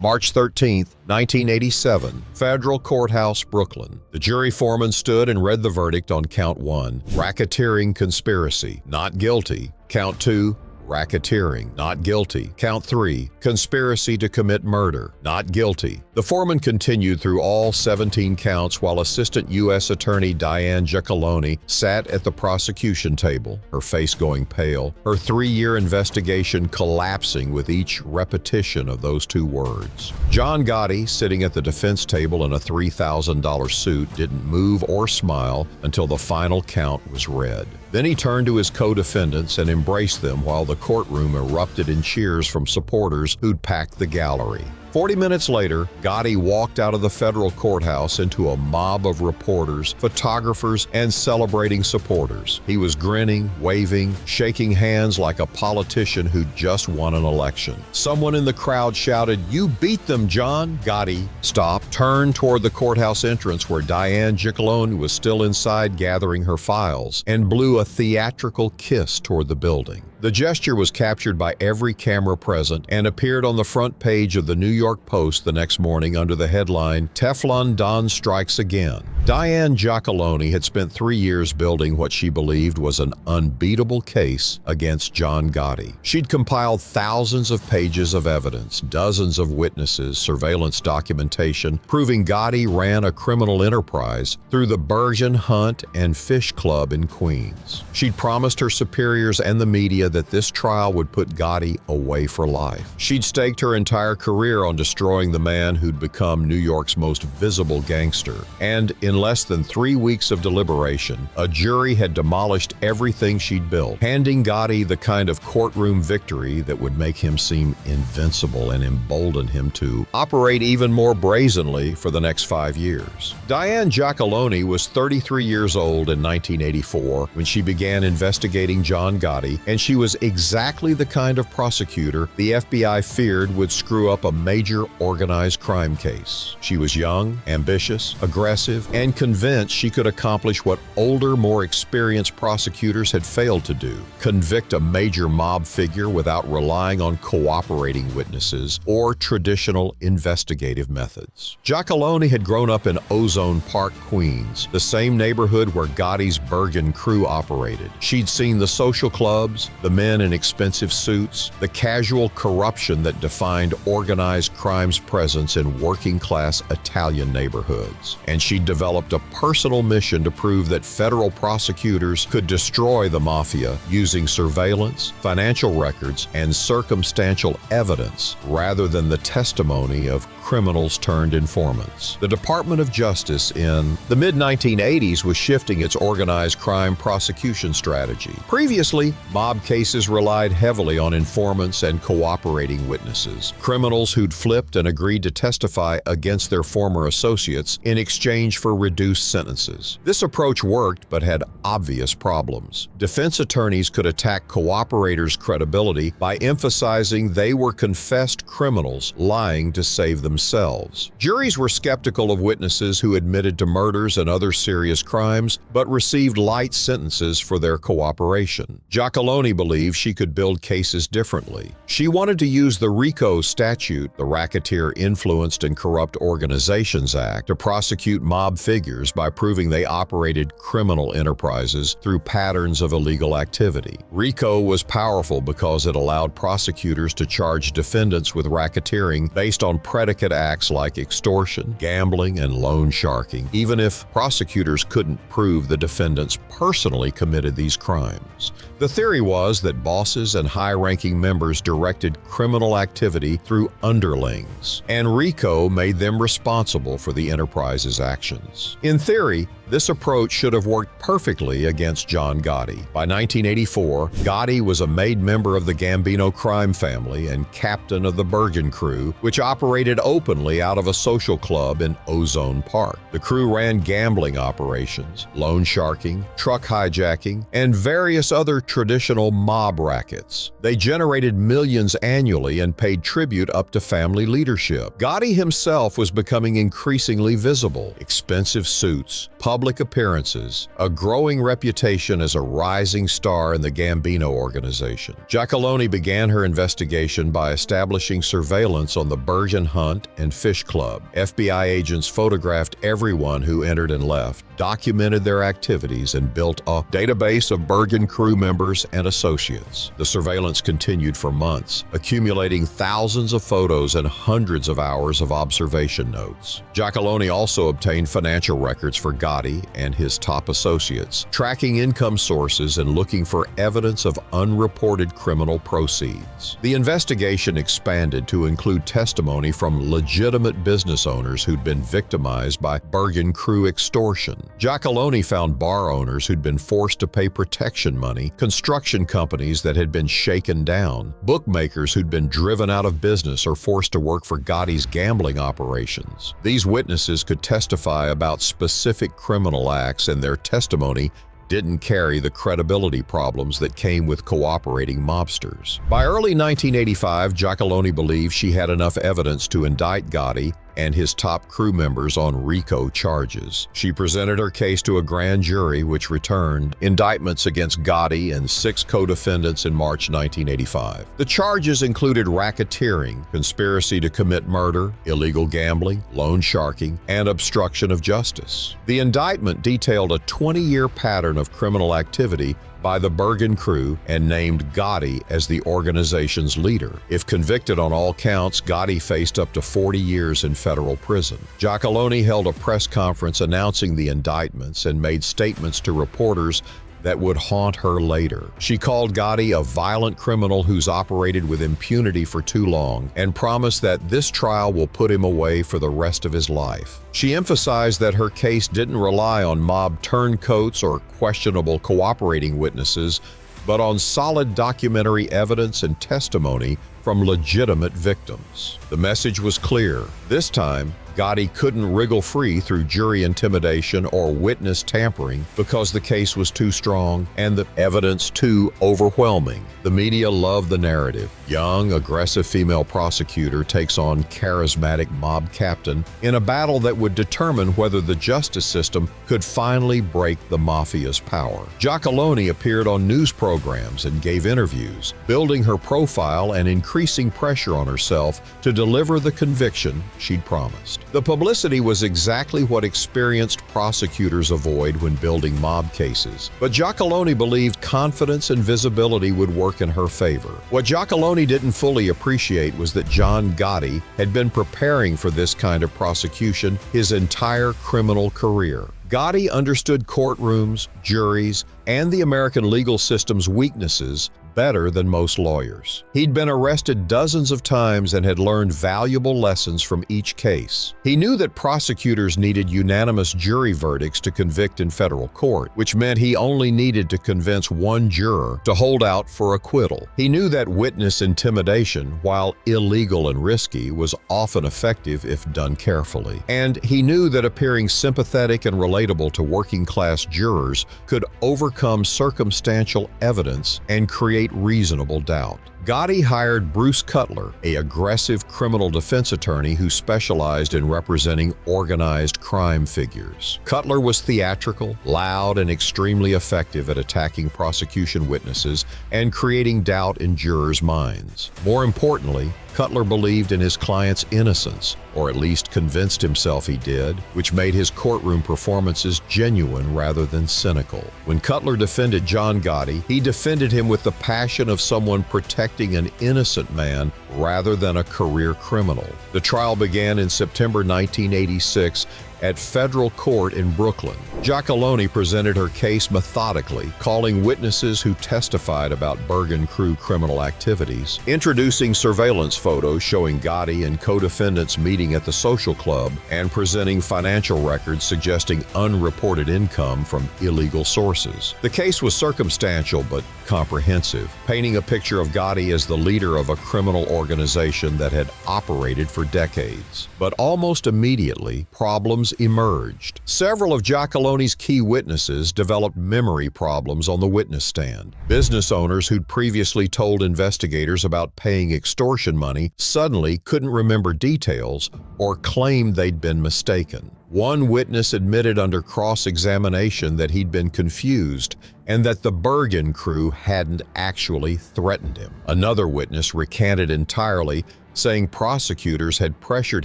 March 13, 1987, Federal Courthouse, Brooklyn. The jury foreman stood and read the verdict on Count 1, racketeering conspiracy, not guilty. Count 2, racketeering, not guilty. Count 3, conspiracy to commit murder, not guilty. The foreman continued through all 17 counts while Assistant U.S. Attorney Diane Giacalone sat at the prosecution table, her face going pale, her 3-year investigation collapsing with each repetition of those 2 words. John Gotti, sitting at the defense table in a $3,000 suit, didn't move or smile until the final count was read. Then he turned to his co-defendants and embraced them while the courtroom erupted in cheers from supporters who'd packed the gallery. 40 minutes later, Gotti walked out of the federal courthouse into a mob of reporters, photographers, and celebrating supporters. He was grinning, waving, shaking hands like a politician who'd just won an election. Someone in the crowd shouted, "You beat them, John!" Gotti stopped, turned toward the courthouse entrance where Diane Giacalone was still inside gathering her files, and blew a theatrical kiss toward the building. The gesture was captured by every camera present and appeared on the front page of the New York Post the next morning under the headline, "Teflon Don Strikes Again." Diane Giacalone had spent 3 years building what she believed was an unbeatable case against John Gotti. She'd compiled thousands of pages of evidence, dozens of witnesses, surveillance documentation, proving Gotti ran a criminal enterprise through the Bergen Hunt and Fish Club in Queens. She'd promised her superiors and the media that this trial would put Gotti away for life. She'd staked her entire career on destroying the man who'd become New York's most visible gangster. And in less than 3 weeks of deliberation, a jury had demolished everything she'd built, handing Gotti the kind of courtroom victory that would make him seem invincible and embolden him to operate even more brazenly for the next 5 years. Diane Giacalone was 33 years old in 1984 when she began investigating John Gotti, and she was exactly the kind of prosecutor the FBI feared would screw up a major organized crime case. She was young, ambitious, aggressive, and convinced she could accomplish what older, more experienced prosecutors had failed to do: convict a major mob figure without relying on cooperating witnesses or traditional investigative methods. Giacalone had grown up in Ozone Park, Queens, the same neighborhood where Gotti's Bergen crew operated. She'd seen the social clubs, the men in expensive suits, the casual corruption that defined organized crime's presence in working-class Italian neighborhoods. And she developed a personal mission to prove that federal prosecutors could destroy the mafia using surveillance, financial records, and circumstantial evidence rather than the testimony of criminals turned informants. The Department of Justice in the mid-1980s was shifting its organized crime prosecution strategy. Previously, mob cases relied heavily on informants and cooperating witnesses, criminals who'd flipped and agreed to testify against their former associates in exchange for reduced sentences. This approach worked but had obvious problems. Defense attorneys could attack cooperators' credibility by emphasizing they were confessed criminals lying to save themselves. Juries were skeptical of witnesses who admitted to murders and other serious crimes but received light sentences for their cooperation. Giacalone believed she could build cases differently. She wanted to use the RICO statute, the Racketeer Influenced and Corrupt Organizations Act, to prosecute mob figures by proving they operated criminal enterprises through patterns of illegal activity. RICO was powerful because it allowed prosecutors to charge defendants with racketeering based on predicate acts like extortion, gambling, and loan sharking, even if prosecutors couldn't prove the defendants personally committed these crimes. The theory was that bosses and high-ranking members directed criminal activity through underlings, and RICO made them responsible for the enterprise's actions. In theory, this approach should have worked perfectly against John Gotti. By 1984, Gotti was a made member of the Gambino crime family and captain of the Bergen crew, which operated openly out of a social club in Ozone Park. The crew ran gambling operations, loan sharking, truck hijacking, and various other traditional mob rackets. They generated millions annually and paid tribute up to family leadership. Gotti himself was becoming increasingly visible. Expensive suits, public appearances, a growing reputation as a rising star in the Gambino organization. Giacalone began her investigation by establishing surveillance on the Bergen Hunt and Fish Club. FBI agents photographed everyone who entered and left, documented their activities, and built a database of Bergen crew members and associates. The surveillance continued for months, accumulating thousands of photos and hundreds of hours of observation notes. Giacalone also obtained financial records for Gotti and his top associates, tracking income sources and looking for evidence of unreported criminal proceeds. The investigation expanded to include testimony from legitimate business owners who'd been victimized by Bergen crew extortion. Giacalone found bar owners who'd been forced to pay protection money, construction companies that had been shaken down, bookmakers who'd been driven out of business or forced to work for Gotti's gambling operations. These witnesses could testify about specific criminal acts, and their testimony didn't carry the credibility problems that came with cooperating mobsters. By early 1985, Giacalone believed she had enough evidence to indict Gotti and his top crew members on RICO charges. She presented her case to a grand jury, which returned indictments against Gotti and 6 co-defendants in March 1985. The charges included racketeering, conspiracy to commit murder, illegal gambling, loan sharking, and obstruction of justice. The indictment detailed a 20-year pattern of criminal activity by the Bergen crew and named Gotti as the organization's leader. If convicted on all counts, Gotti faced up to 40 years in federal prison. Giacalone held a press conference announcing the indictments and made statements to reporters that would haunt her later. She called Gotti a violent criminal who's operated with impunity for too long and promised that this trial will put him away for the rest of his life. She emphasized that her case didn't rely on mob turncoats or questionable cooperating witnesses, but on solid documentary evidence and testimony from legitimate victims. The message was clear. This time, Gotti couldn't wriggle free through jury intimidation or witness tampering because the case was too strong and the evidence too overwhelming. The media loved the narrative. Young, aggressive female prosecutor takes on charismatic mob captain in a battle that would determine whether the justice system could finally break the mafia's power. Giacalone appeared on news programs and gave interviews, building her profile and increasing pressure on herself to deliver the conviction she'd promised. The publicity was exactly what experienced prosecutors avoid when building mob cases, but Giacalone believed confidence and visibility would work in her favor. What Giacalone didn't fully appreciate was that John Gotti had been preparing for this kind of prosecution his entire criminal career. Gotti understood courtrooms, juries, and the American legal system's weaknesses better than most lawyers. He'd been arrested dozens of times and had learned valuable lessons from each case. He knew that prosecutors needed unanimous jury verdicts to convict in federal court, which meant he only needed to convince one juror to hold out for acquittal. He knew that witness intimidation, while illegal and risky, was often effective if done carefully. And he knew that appearing sympathetic and relatable to working-class jurors could overcome circumstantial evidence and create reasonable doubt. Gotti hired Bruce Cutler, an aggressive criminal defense attorney who specialized in representing organized crime figures. Cutler was theatrical, loud, and extremely effective at attacking prosecution witnesses and creating doubt in jurors' minds. More importantly, Cutler believed in his client's innocence, or at least convinced himself he did, which made his courtroom performances genuine rather than cynical. When Cutler defended John Gotti, he defended him with the passion of someone protecting an innocent man rather than a career criminal. The trial began in September 1986 at federal court in Brooklyn. Giacalone presented her case methodically, calling witnesses who testified about Bergen crew criminal activities, introducing surveillance photos showing Gotti and co-defendants meeting at the social club, and presenting financial records suggesting unreported income from illegal sources. The case was circumstantial but comprehensive, painting a picture of Gotti as the leader of a criminal organization that had operated for decades. But almost immediately, problems emerged. Several of Giacaloni's key witnesses developed memory problems on the witness stand. Business owners who'd previously told investigators about paying extortion money suddenly couldn't remember details or claimed they'd been mistaken. One witness admitted under cross-examination that he'd been confused and that the Bergen crew hadn't actually threatened him. Another witness recanted entirely, saying prosecutors had pressured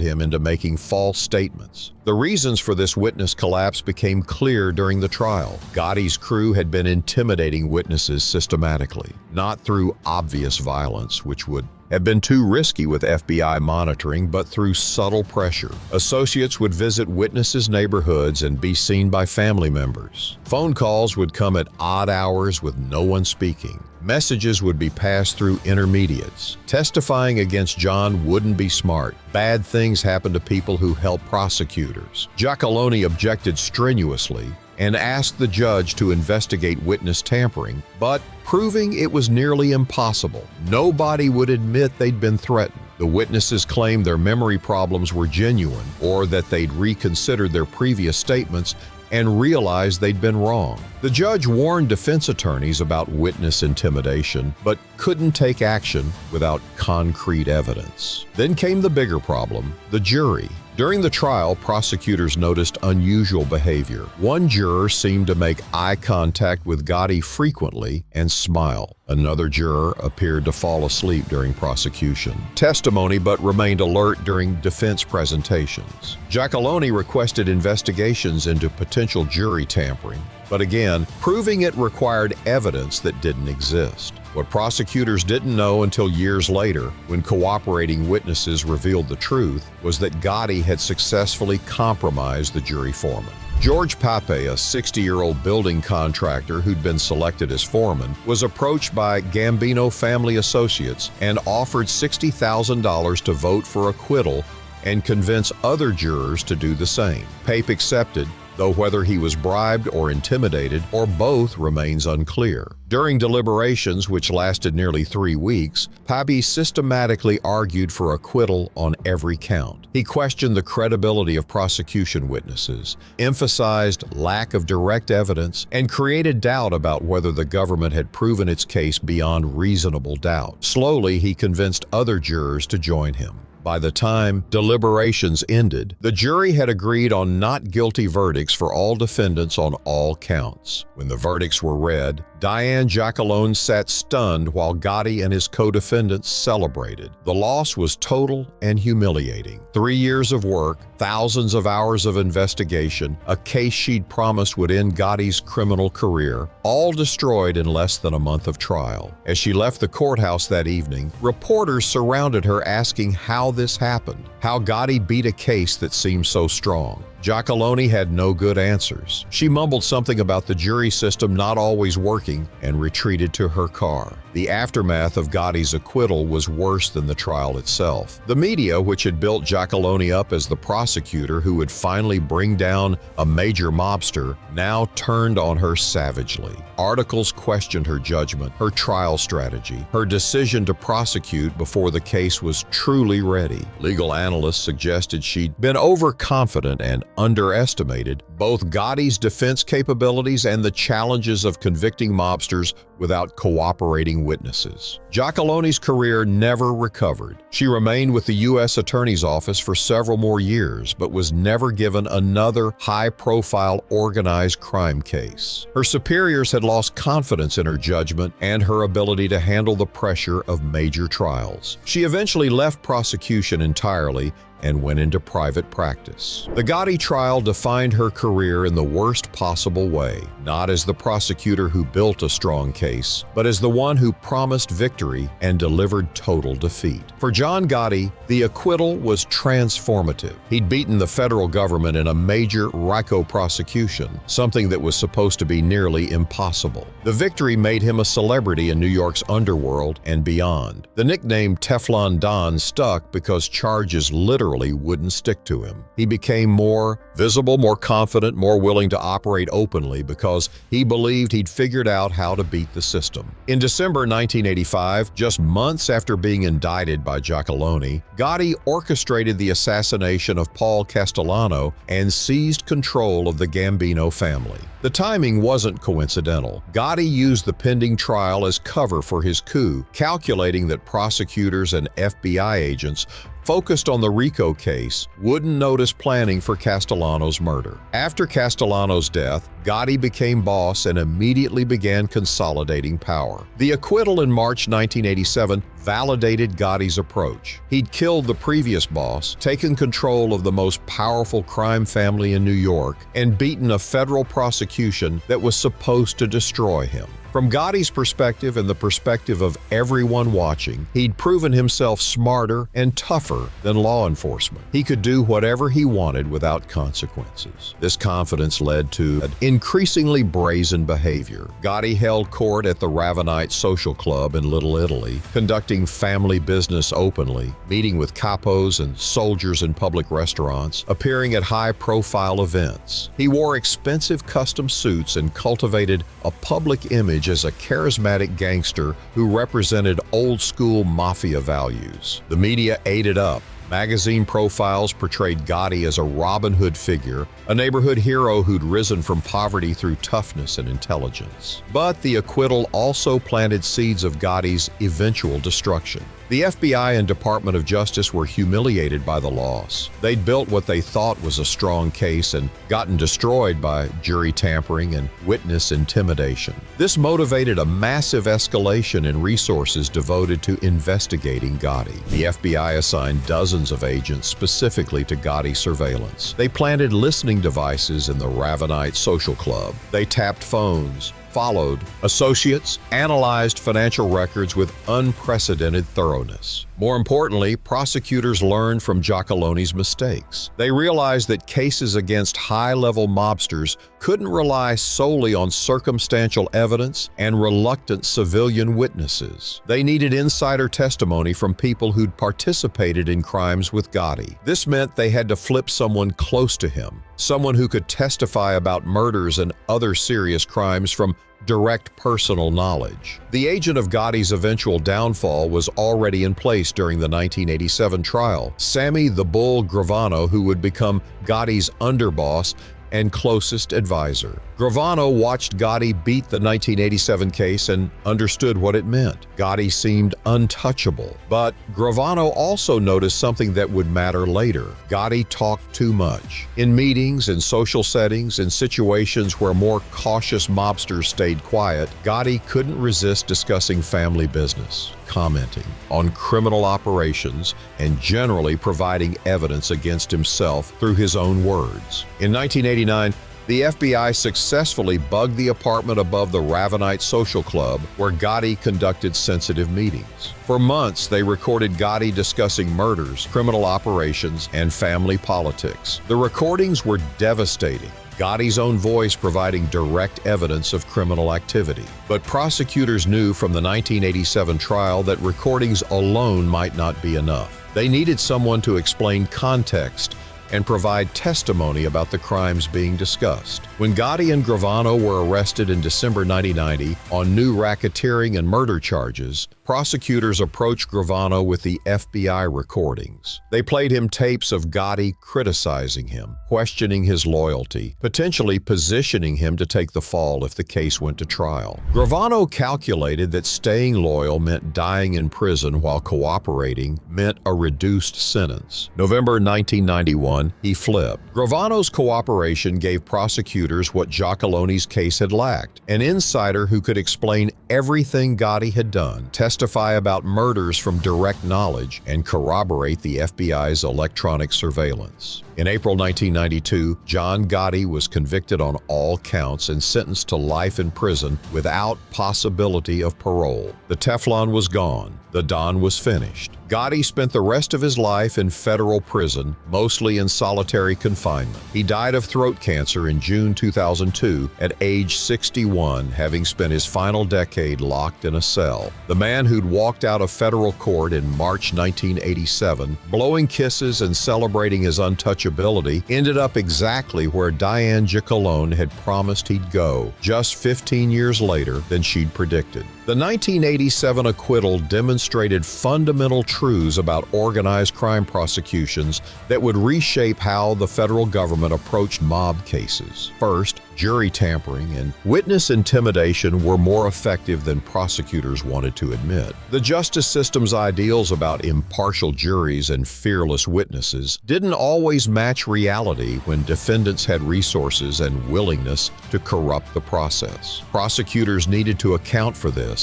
him into making false statements. The reasons for this witness collapse became clear during the trial. Gotti's crew had been intimidating witnesses systematically, not through obvious violence, which would have been too risky with FBI monitoring, but through subtle pressure. Associates would visit witnesses' neighborhoods and be seen by family members. Phone calls would come at odd hours with no one speaking. Messages would be passed through intermediates. Testifying against John wouldn't be smart. Bad things happened to people who helped prosecutors. Giacaloni objected strenuously and asked the judge to investigate witness tampering, but proving it was nearly impossible. Nobody would admit they'd been threatened. The witnesses claimed their memory problems were genuine or that they'd reconsidered their previous statements and realized they'd been wrong. The judge warned defense attorneys about witness intimidation, but couldn't take action without concrete evidence. Then came the bigger problem, the jury. During the trial, prosecutors noticed unusual behavior. One juror seemed to make eye contact with Gotti frequently and smile. Another juror appeared to fall asleep during prosecution testimony but remained alert during defense presentations. Giacaloni requested investigations into potential jury tampering, but again, proving it required evidence that didn't exist. What prosecutors didn't know until years later, when cooperating witnesses revealed the truth, was that Gotti had successfully compromised the jury foreman. George Pape, a 60-year-old building contractor who'd been selected as foreman, was approached by Gambino family associates and offered $60,000 to vote for acquittal and convince other jurors to do the same. Pape accepted, though whether he was bribed or intimidated or both remains unclear. During deliberations, which lasted nearly 3 weeks, Pape systematically argued for acquittal on every count. He questioned the credibility of prosecution witnesses, emphasized lack of direct evidence, and created doubt about whether the government had proven its case beyond reasonable doubt. Slowly, he convinced other jurors to join him. By the time deliberations ended, the jury had agreed on not guilty verdicts for all defendants on all counts. When the verdicts were read, Diane Giacalone sat stunned while Gotti and his co-defendants celebrated. The loss was total and humiliating. 3 years of work, thousands of hours of investigation, a case she'd promised would end Gotti's criminal career, all destroyed in less than a month of trial. As she left the courthouse that evening, reporters surrounded her asking how this happened, how Gotti beat a case that seemed so strong. Giacaloni had no good answers. She mumbled something about the jury system not always working and retreated to her car. The aftermath of Gotti's acquittal was worse than the trial itself. The media, which had built Giacaloni up as the prosecutor who would finally bring down a major mobster, now turned on her savagely. Articles questioned her judgment, her trial strategy, her decision to prosecute before the case was truly ready. Legal analysts suggested she'd been overconfident and underestimated both Gotti's defense capabilities and the challenges of convicting mobsters without cooperating witnesses. Giacaloni's career never recovered. She remained with the U.S. Attorney's Office for several more years, but was never given another high-profile organized crime case. Her superiors had lost confidence in her judgment and her ability to handle the pressure of major trials. She eventually left prosecution entirely and went into private practice. The Gotti trial defined her career in the worst possible way, not as the prosecutor who built a strong case, but as the one who promised victory and delivered total defeat. For John Gotti, the acquittal was transformative. He'd beaten the federal government in a major RICO prosecution, something that was supposed to be nearly impossible. The victory made him a celebrity in New York's underworld and beyond. The nickname Teflon Don stuck because charges literally literally wouldn't stick to him. He became more visible, more confident, more willing to operate openly because he believed he'd figured out how to beat the system. In December 1985, just months after being indicted by Giacalone, Gotti orchestrated the assassination of Paul Castellano and seized control of the Gambino family. The timing wasn't coincidental. Gotti used the pending trial as cover for his coup, calculating that prosecutors and FBI agents focused on the RICO case wouldn't notice planning for Castellano's murder. After Castellano's death, Gotti became boss and immediately began consolidating power. The acquittal in March 1987 validated Gotti's approach. He'd killed the previous boss, taken control of the most powerful crime family in New York, and beaten a federal prosecution that was supposed to destroy him. From Gotti's perspective and the perspective of everyone watching, he'd proven himself smarter and tougher than law enforcement. He could do whatever he wanted without consequences. This confidence led to an increasingly brazen behavior. Gotti held court at the Ravenite Social Club in Little Italy, conducting family business openly, meeting with capos and soldiers in public restaurants, appearing at high-profile events. He wore expensive custom suits and cultivated a public image as a charismatic gangster who represented old-school mafia values. The media ate it up. Magazine profiles portrayed Gotti as a Robin Hood figure, a neighborhood hero who'd risen from poverty through toughness and intelligence. But the acquittal also planted seeds of Gotti's eventual destruction. The FBI and Department of Justice were humiliated by the loss. They'd built what they thought was a strong case and gotten destroyed by jury tampering and witness intimidation. This motivated a massive escalation in resources devoted to investigating Gotti. The FBI assigned dozens of agents specifically to Gotti surveillance. They planted listening devices in the Ravenite Social Club. They tapped phones, followed associates, analyzed financial records with unprecedented thoroughness. More importantly, prosecutors learned from Giacalone's mistakes. They realized that cases against high-level mobsters couldn't rely solely on circumstantial evidence and reluctant civilian witnesses. They needed insider testimony from people who'd participated in crimes with Gotti. This meant they had to flip someone close to him, someone who could testify about murders and other serious crimes from direct personal knowledge. The agent of Gotti's eventual downfall was already in place during the 1987 trial, Sammy "the Bull" Gravano, who would become Gotti's underboss and closest advisor. Gravano watched Gotti beat the 1987 case and understood what it meant. Gotti seemed untouchable, but Gravano also noticed something that would matter later. Gotti talked too much. In meetings, in social settings, in situations where more cautious mobsters stayed quiet, Gotti couldn't resist discussing family business, commenting on criminal operations, and generally providing evidence against himself through his own words. In 1989, the FBI successfully bugged the apartment above the Ravenite Social Club, where Gotti conducted sensitive meetings. For months, they recorded Gotti discussing murders, criminal operations, and family politics. The recordings were devastating. Gotti's own voice providing direct evidence of criminal activity. But prosecutors knew from the 1987 trial that recordings alone might not be enough. They needed someone to explain context and provide testimony about the crimes being discussed. When Gotti and Gravano were arrested in December 1990 on new racketeering and murder charges, prosecutors approached Gravano with the FBI recordings. They played him tapes of Gotti criticizing him, questioning his loyalty, potentially positioning him to take the fall if the case went to trial. Gravano calculated that staying loyal meant dying in prison while cooperating meant a reduced sentence. November 1991, he flipped. Gravano's cooperation gave prosecutors what Giacalone's case had lacked: an insider who could explain everything Gotti had done, testify about murders from direct knowledge, and corroborate the FBI's electronic surveillance. In April 1992, John Gotti was convicted on all counts and sentenced to life in prison without possibility of parole. The Teflon was gone. The Don was finished. Gotti spent the rest of his life in federal prison, mostly in solitary confinement. He died of throat cancer in June 2002 at age 61, having spent his final decade locked in a cell. The man who'd walked out of federal court in March 1987, blowing kisses and celebrating his untouchability, ended up exactly where Diane Giacalone had promised he'd go, just 15 years later than she'd predicted. The 1987 acquittal demonstrated fundamental truths about organized crime prosecutions that would reshape how the federal government approached mob cases. First, jury tampering and witness intimidation were more effective than prosecutors wanted to admit. The justice system's ideals about impartial juries and fearless witnesses didn't always match reality when defendants had resources and willingness to corrupt the process. Prosecutors needed to account for this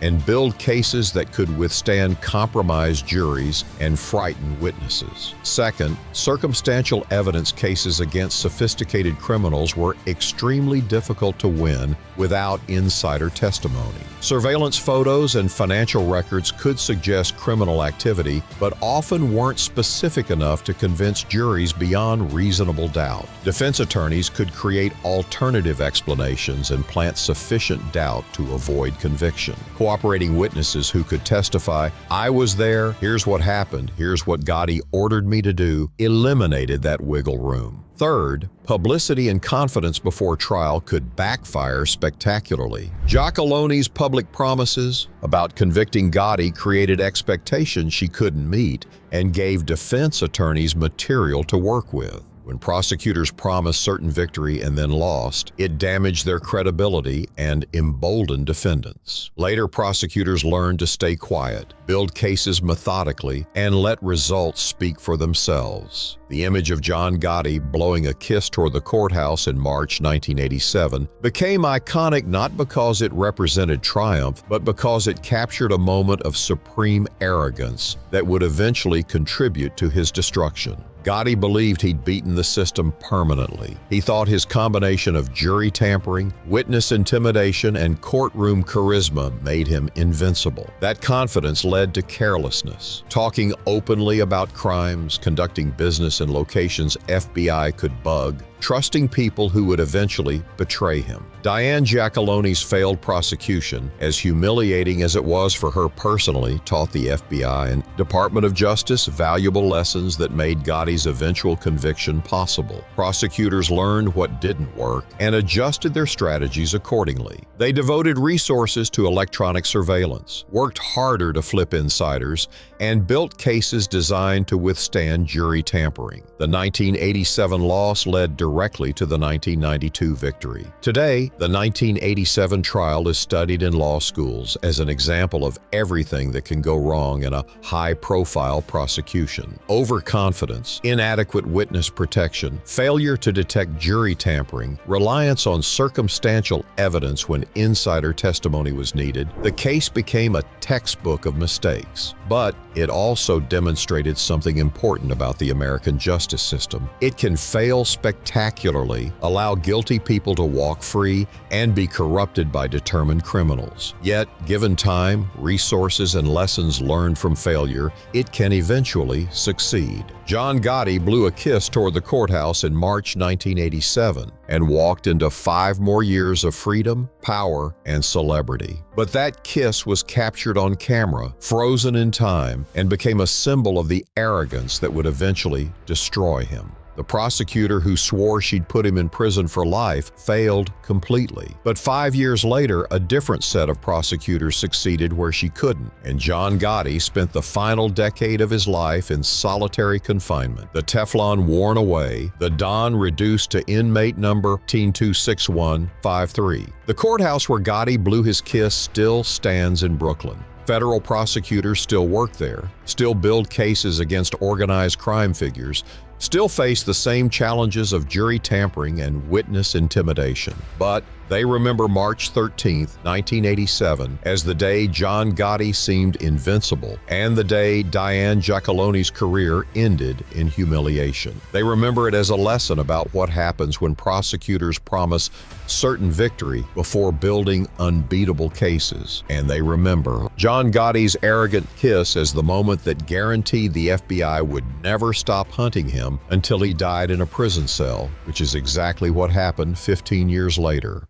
and build cases that could withstand compromised juries and frighten witnesses. Second, circumstantial evidence cases against sophisticated criminals were extremely difficult to win without insider testimony. Surveillance photos and financial records could suggest criminal activity, but often weren't specific enough to convince juries beyond reasonable doubt. Defense attorneys could create alternative explanations and plant sufficient doubt to avoid conviction. Cooperating witnesses who could testify, "I was there, here's what happened, here's what Gotti ordered me to do," eliminated that wiggle room. Third, publicity and confidence before trial could backfire spectacularly. Giacalone's public promises about convicting Gotti created expectations she couldn't meet and gave defense attorneys material to work with. When prosecutors promised certain victory and then lost, it damaged their credibility and emboldened defendants. Later, prosecutors learned to stay quiet, build cases methodically, and let results speak for themselves. The image of John Gotti blowing a kiss toward the courthouse in March 1987 became iconic not because it represented triumph, but because it captured a moment of supreme arrogance that would eventually contribute to his destruction. Gotti believed he'd beaten the system permanently. He thought his combination of jury tampering, witness intimidation, and courtroom charisma made him invincible. That confidence led to carelessness, talking openly about crimes, conducting business in locations FBI could bug, trusting people who would eventually betray him. Diane Giacalone's failed prosecution, as humiliating as it was for her personally, taught the FBI and Department of Justice valuable lessons that made Gotti's eventual conviction possible. Prosecutors learned what didn't work and adjusted their strategies accordingly. They devoted resources to electronic surveillance, worked harder to flip insiders, and built cases designed to withstand jury tampering. The 1987 loss led directly to the 1992 victory. Today, the 1987 trial is studied in law schools as an example of everything that can go wrong in a high-profile prosecution. Overconfidence, inadequate witness protection, failure to detect jury tampering, reliance on circumstantial evidence when insider testimony was needed. The case became a textbook of mistakes. But it also demonstrated something important about the American justice system. It can fail spectacularly, allow guilty people to walk free, and be corrupted by determined criminals. Yet, given time, resources, and lessons learned from failure, it can eventually succeed. John Gotti blew a kiss toward the courthouse in March 1987 and walked into 5 more years of freedom, power, and celebrity. But that kiss was captured on camera, frozen in time, and became a symbol of the arrogance that would eventually destroy him. The prosecutor who swore she'd put him in prison for life failed completely. But 5 years later, a different set of prosecutors succeeded where she couldn't, and John Gotti spent the final decade of his life in solitary confinement. The Teflon worn away, the Don reduced to inmate number 1826153. The courthouse where Gotti blew his kiss still stands in Brooklyn. Federal prosecutors still work there, still build cases against organized crime figures, still face the same challenges of jury tampering and witness intimidation. But they remember March 13, 1987, as the day John Gotti seemed invincible and the day Diane Giacaloni's career ended in humiliation. They remember it as a lesson about what happens when prosecutors promise certain victory before building unbeatable cases. And they remember John Gotti's arrogant kiss as the moment that guaranteed the FBI would never stop hunting him until he died in a prison cell, which is exactly what happened 15 years later.